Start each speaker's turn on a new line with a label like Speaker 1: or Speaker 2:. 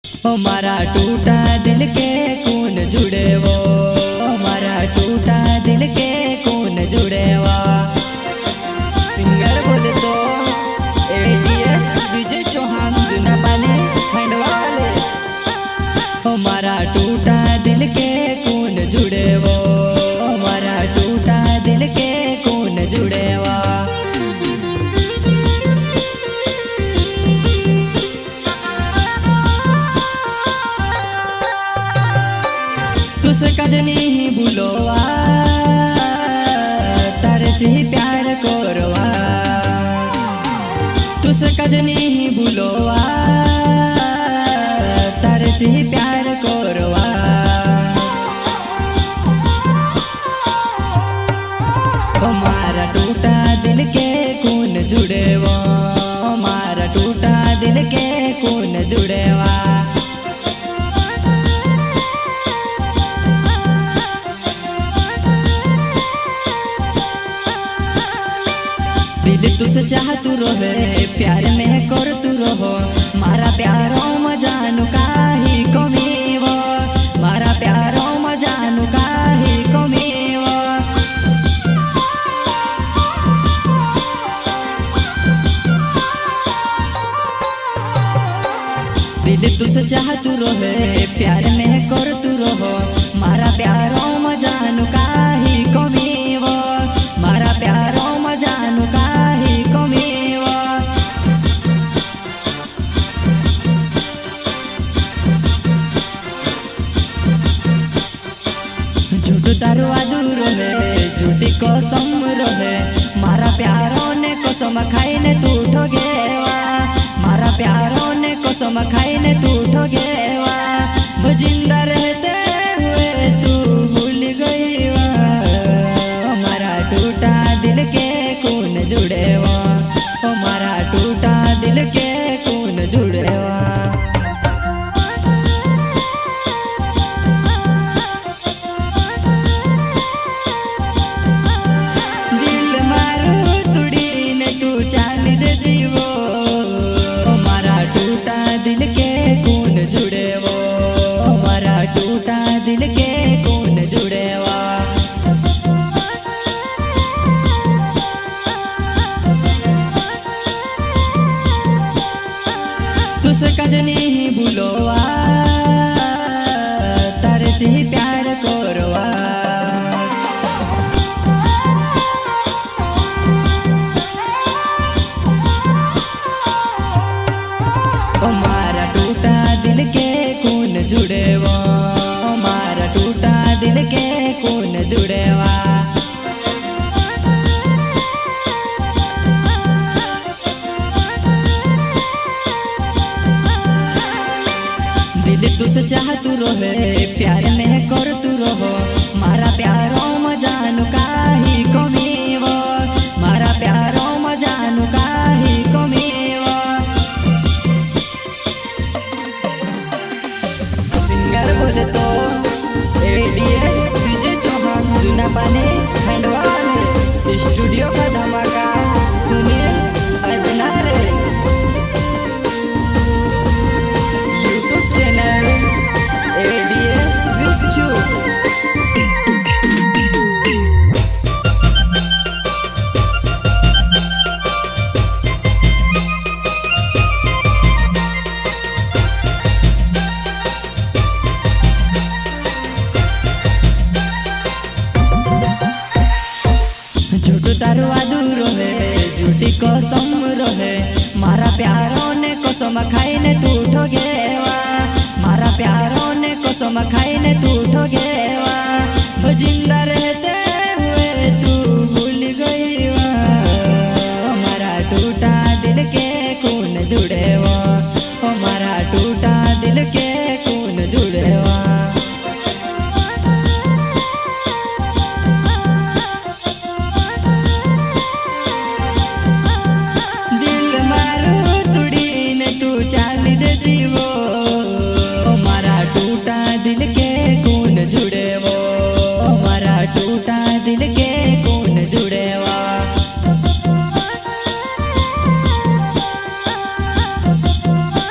Speaker 1: हमारा टूटा दिल के कौन जुड़े वो, हमारा टूटा दिल के कौन जुड़े वा। सिंगर बोले तो एडीएस विजय चौहान जुना पाने खंडवाले। हमारा टूटा दिल के कौन जुड़े वो, हमारा टूटा दिल के कौन जुड़े वा। तुझसे कद नहीं भूलोवा, तारे से ही प्यार कोरवा। तुझसे कद नहीं भूलोवा, तारे से ही प्यार कोरवा। हमारा टूटा दिल के कौन जुड़े वो, हमारा टूटा दिल के कौन जुड़े वा। दिल तुझसे चाहतू रहे, प्यार में कर तू रहो। मारा प्यारो मजानु काही कमीव, मारा प्यारो मजानु काही कमीव। दिल तुझसे चाहतू रहे, प्यार में कर तू रहो। मारा प्यारो मजानु काही कमीव, मारा प्यारो मजानु काही कमीव। झूठ तारो आदू रहे, झूठी कसम रहे। मारा प्यारो ने कसम खाईने तू ठगेवा, मारा प्यारो ने कसम खाईने तू ठगेवा। जिंदा रहते हुए तू भूल गईवा, हमारा टूटा दिल के कौन जुड़ेवा, हमारा टूटा दिल के कौन जुड़ेवा। दिल मारू तुड़ी ने तू चाल दे दीवो, हमारा टूटा दिल के कौन जुड़ेवो, हमारा टूटा दिल के कौन जुड़ेवा। तुझसे कद नहीं भूलोवा, तारे से ही प्यार कोरवा। हमारा टूटा दिल के कौन जुड़ेवा, हमारा टूटा दिल के कौन जुड़ेवा। दिल तुझसे चाहतू रहे, प्यार में कर तू रहो। मारा प्यारो मजानु काही कमीव, मारा प्यारो मजानु काही कमीव। सिंगर बोले तो एडीएस विजय चौहान जुना पाने खंडवाले। स्टूडियो का धमाका सुनिए अजनारे। YouTube channel ADS Viju. झूठ तारो आदू रहे, झूठी कसम रहे। मारा प्यारो ने कसम खाईने तू ठगेवा, मारा प्यारो ने कसम खाईने तू ठगेवा। जिंदा रहते हुए तू भूल गईवा, हमारा टूटा दिल के कौन जुड़ेवा, हमारा टूटा दिल के कौन जुड़ेवा। दिल मारू तुड़ी ने तू चाल दे दीवो,